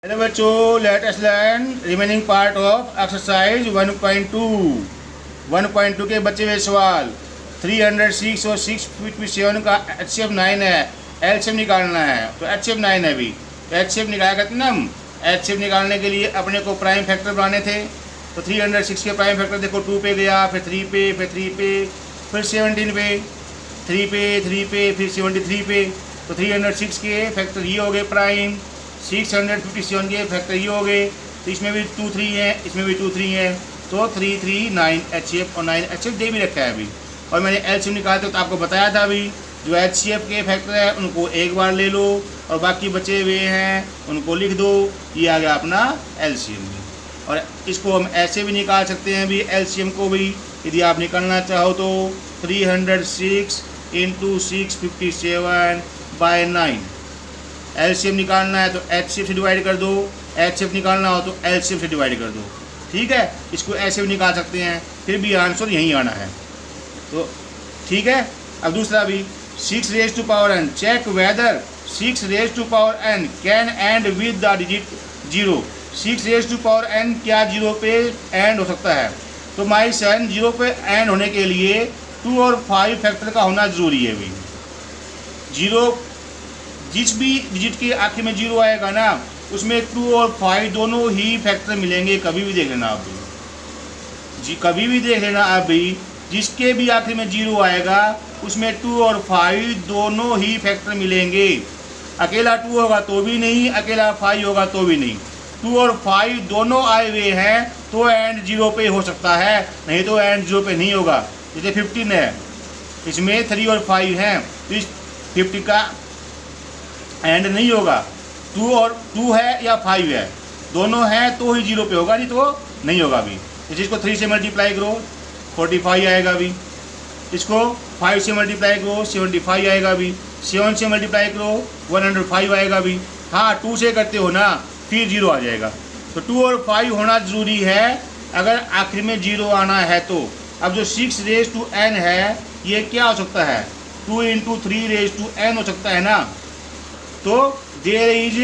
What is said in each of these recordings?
Hello बच्चों, let us learn remaining part of exercise 1.2 के बचे हुए सवाल 306 और 657 का HCF 9 है। LCM निकालना है तो HCF 9 है। अभी तो HCF निकाला करते ना हम। HCF निकालने के लिए अपने को प्राइम फैक्टर बनाने थे। तो 306 के प्राइम फैक्टर देखो 2 पे गया, फिर 3 पे, फिर 3 पे, फिर 17 पे, 3 पे, 3 पे, फिर 73 पे। तो 306 के फैक्टर ये हो गए प्राइम, 657 के फैक्टर ये हो गए। तो इसमें भी 2 3 है, इसमें भी 2 3 है। तो 3 3 9 HCF और 9 HCF दे भी रखा है अभी। और मैंने LCM निकालते तो आपको बताया था अभी, जो HCF के फैक्टर है उनको एक बार ले लो और बाकी बचे हुए हैं उनको लिख दो। ये आ गया अपना LCM। और इसको हम ऐसे भी निकाल सकते हैं भी, LCM को भी यदि आप निकालना चाहो तो 306 × 657 बाय 9। LCM निकालना है तो HCF से डिवाइड कर दो, HCF निकालना हो तो LCM से डिवाइड कर दो। ठीक है, इसको ऐसे भी निकाल सकते हैं, फिर भी आंसर यहीं आना है। तो ठीक है। अब दूसरा भी 6 raise to power n, check whether 6 raise to power n can end with the digit 0। 6 raise to power n क्या 0 पे एंड हो सकता है? तो माई सन 0 पे एंड होने के लिए 2 और 5 फैक्टर का होना ज़रूरी है। अभी 0 जिस भी डिजिट के आखिर में 0 आएगा ना, उसमें 2 और 5 दोनों ही फैक्टर मिलेंगे। कभी भी देख लेना आप जी, कभी भी देख लेना आप भी, जिसके भी आखिर में 0 आएगा उसमें 2 और 5 दोनों ही फैक्टर मिलेंगे। अकेला 2 होगा तो भी नहीं, अकेला 5 होगा तो भी नहीं। 2 और 5 दोनों आए हुए हैं तो एंड 0 पे हो सकता है, नहीं तो एंड 0 पे नहीं होगा। जैसे 15 है, इसमें 3 और 5 हैं तो इस 50 का एंड नहीं होगा। 2 और 2 है या 5 है, दोनों हैं तो ही 0 पे होगा, नहीं तो नहीं होगा। अभी इसको 3 से मल्टीप्लाई करो 45 आएगा। अभी इसको 5 से मल्टीप्लाई करो 75 आएगा। अभी 7 से मल्टीप्लाई करो 105 आएगा। अभी हाँ, 2 से करते हो ना फिर 0 आ जाएगा। तो 2 और 5 होना ज़रूरी है अगर आखिर में 0 आना है तो। अब जो 6 रेज़ टू n है ये क्या हो सकता है? 2 × 3 रेज़ टू n हो सकता है ना। तो there is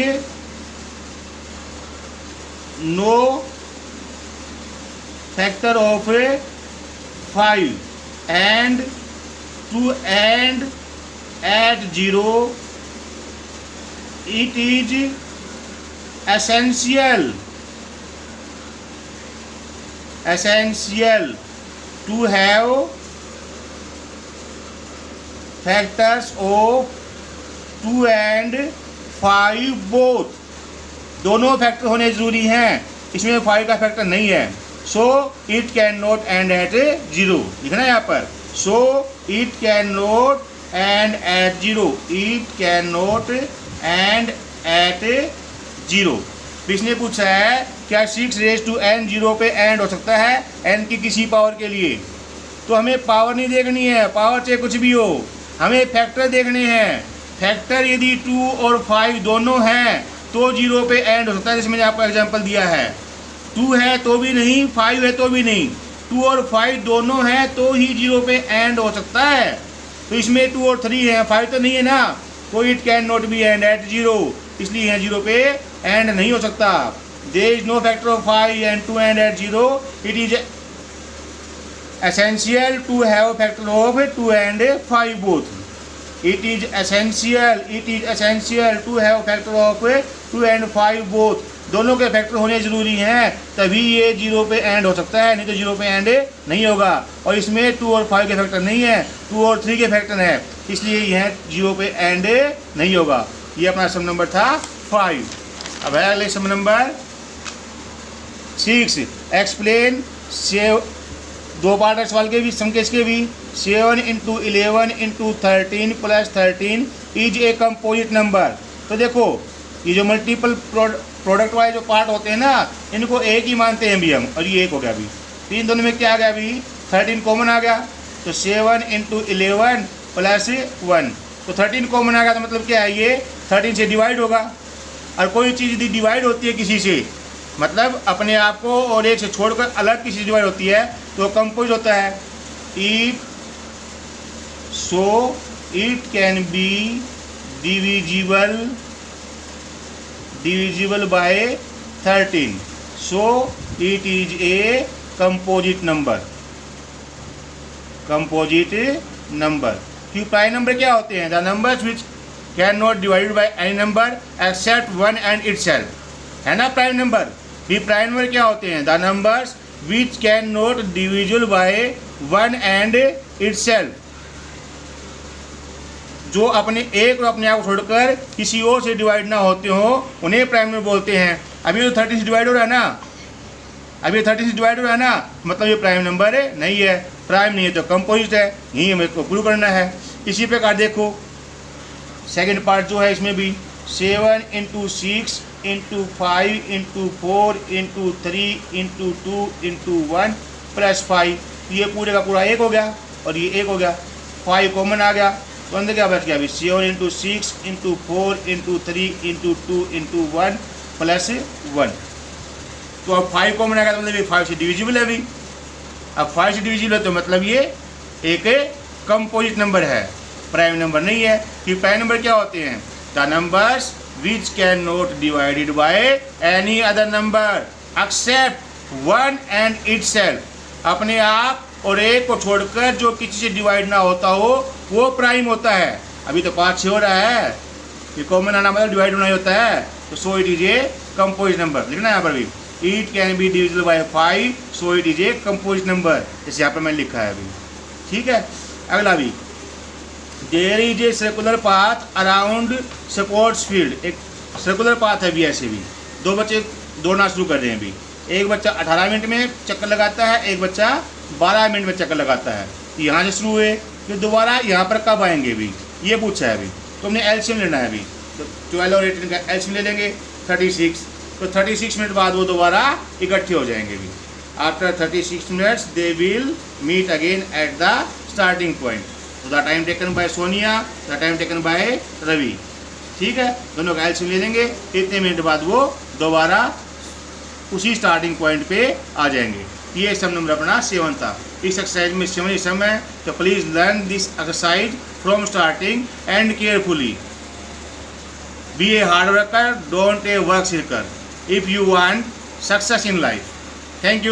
no factor of 5 and two end at 0 it is essential to have factors of 2 and 5 both. दोनों फैक्टर होने ज़रूरी हैं, इसमें 5 का फैक्टर नहीं है। So it can not end at 0 लिखना है यहाँ पर। So it can not end at 0, it can not end at 0। इसने पूछा है क्या 6 रेज़ टू n 0 पे एंड हो सकता है n की किसी पावर के लिए? तो हमें पावर नहीं देखनी है, पावर चाहे कुछ भी हो, हमें फैक्टर देखने हैं। फैक्टर यदि 2 और 5 दोनों हैं तो 0 पे एंड हो सकता है। जैसे मैंने आपको एग्जांपल दिया है, 2 है तो भी नहीं, 5 है तो भी नहीं, 2 और 5 दोनों हैं तो ही 0 पे एंड हो सकता है। तो इसमें 2 और 3 है, 5 तो नहीं है ना, तो it can not be end at 0, इसलिए यहाँ 0 पे एंड नहीं हो सकता। There is no factor of 5 and 2 end at 0, it is essential to have factor of 2 and 5 both। It is essential to have factor of 2 and 5 both। दोनों के factor होने ज़रूरी हैं तभी ये 0 पे एंड हो सकता है, नहीं तो 0 पे एंड नहीं होगा। और इसमें 2 और 5 के फैक्टर नहीं है, 2 और 3 के फैक्टर हैं, इसलिए यह 0 पे एंड नहीं होगा। ये अपना सम नंबर था 5। अब है अगले सम नंबर 6। एक्सप्लेन से दो पार्ट है सवाल के भी, सम केस के भी। 7 × 11 × 13 + 13 इज ए कंपोजिट नंबर। तो देखो ये जो मल्टीपल प्रोडक्ट वाले जो पार्ट होते हैं ना, इनको एक ही मानते हैं भी हम, और ये एक हो गया। अभी तीन दोनों में क्या आ गया? अभी 13 कॉमन आ गया, तो 7 × 11 + 1, तो 13 कॉमन आ गया। तो मतलब क्या है, ये 13 से डिवाइड होगा। और कोई चीज़ यदि डिवाइड होती है किसी से, मतलब अपने आप को और एक से छोड़कर अलग किसी से डिवाइड होती है, तो कंपोजिट होता है। If so it can be divisible divisible by 13, so it is a composite number. कि प्राइम नंबर क्या होते हैं? The numbers which can not divided by any number except one and itself, है ना प्राइम नंबर। भी prime number क्या होते हैं? The numbers which can not divisible by one and itself, जो अपने एक और अपने आप को छोड़कर किसी और से डिवाइड ना होते हो, उन्हें प्राइम नंबर बोलते हैं। अभी तो 30 से डिवाइड हो रहा है ना, मतलब ये प्राइम नंबर नहीं है, प्राइम नहीं है तो कंपोजिट है। यही हमें को प्रूव करना है। इसी प्रकार देखो सेकंड पार्ट जो है, इसमें भी 7 × 6 × 5 × 4 × 3 × 2 × 1 + 5, ये पूरे का पूरा 1 हो गया और ये 1 हो गया, 5 कॉमन आ गया, तो अंदर क्या बच गया अभी? 7 × 6 × 4 × 3 × 2 × 1 + 1। तो अब 5 कॉमन आ गया, तो मतलब ये 5 से डिविजिबल है अभी। अब 5 से डिविजिबल है तो मतलब ये एक कंपोजिट नंबर है, प्राइम नंबर नहीं है। कि प्राइम नंबर क्या होते हैं? The numbers which can not divided by any other number except one and itself, अपने आप और एक को छोड़कर जो किसी से डिवाइड ना होता हो वो प्राइम होता है। अभी तो 5 6 हो रहा है, ये कॉमन आना मतलब डिवाइड होना ही होता है, तो so it is a composite number. लिखना है यहाँ पर भी, it can be divisible by 5, so it is a composite number, जैसे यहाँ पर मैंने लिखा है अभी। ठीक है, अगला भी, there is a circular path around sports field, एक सर्कुलर पाथ है भी। ऐसे भी 2 बच्चे दौड़ना शुरू कर रहे हैं अभी, एक बच्चा 18 मिनट में चक्कर लगाता है, एक बच्चा 12 मिनट में चक्कर लगाता है। यहाँ से शुरू हुए, फिर दोबारा यहाँ पर कब आएंगे भी, ये पूछा है अभी। तो हमने एलसीएम लेना है अभी, तो 12 और 18 का एलसीएम ले लेंगे 36, तो 36 मिनट बाद वो दोबारा इकट्ठे हो जाएंगे भी। After 36 minutes they will meet again at the starting point. तो the time taken by Sonia, the time taken by Ravi. ठीक है, दोनों का एलसीएम ले लेंगे, इतने मिनट बाद वो दोबारा उसी स्टार्टिंग पॉइंट पे आ जाएंगे। ये सम नंबर अपना 7 था। इस एक्सरसाइज में 7 सम है, तो please learn this exercise from starting and carefully. Be a hard worker, don't a work seeker, if you want success in life. Thank you.